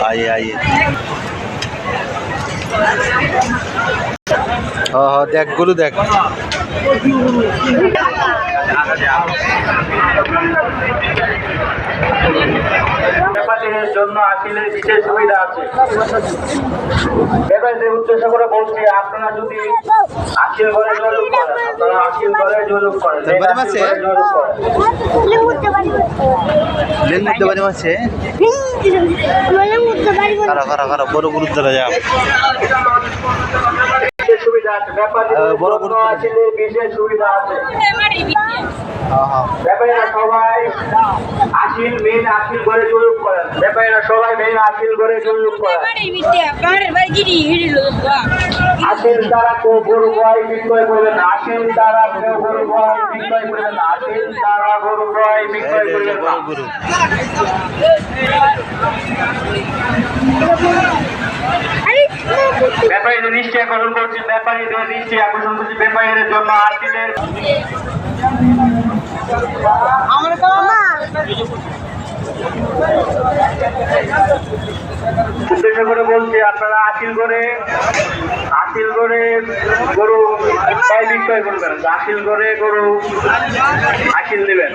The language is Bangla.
आइए आइए हाँ देख गुरु देख ব্যাপারীদের জন্য আপিলের বিশেষ সুবিধা আছে। ব্যাপারীদের উদ্দেশ্য করে বলছি, আপনারা যদি আপিল ঘরে যোগাযোগ করেন, আপনারা আপিল ঘরে যোগাযোগ করেন, বড় গুরুত্ব সুবিধা আছে। ব্যাপারীদের বিশেষ সুবিধা আছে। ব্যাপারীরা সবাই আপিল মেন আপিল ঘরে যোগাযোগ করেন। ব্যাপারীরা সবাই মেন আপিল ঘরে যোগাযোগ করেন। আপিল দ্বারা কেউ গরু ভয় বিক্রয় করবেন না। আপিল দ্বারা কেউ গরু ভয় বিক্রয় করবেন না। আপিল দ্বারা গরু ভয় বিক্রয় করবেন না। ব্যাপারীদের দৃষ্টি আকর্ষণ করছি, ব্যাপারীদের দৃষ্টি আকর্ষণ করছি, ব্যাপারীদের জন্য আপিলের উদ্দেশ্য করে বলছি, আপনারা আপিল করে গরু তাই বিক্রয় করবেন। আপিল করে গরু আপিল দেবেন।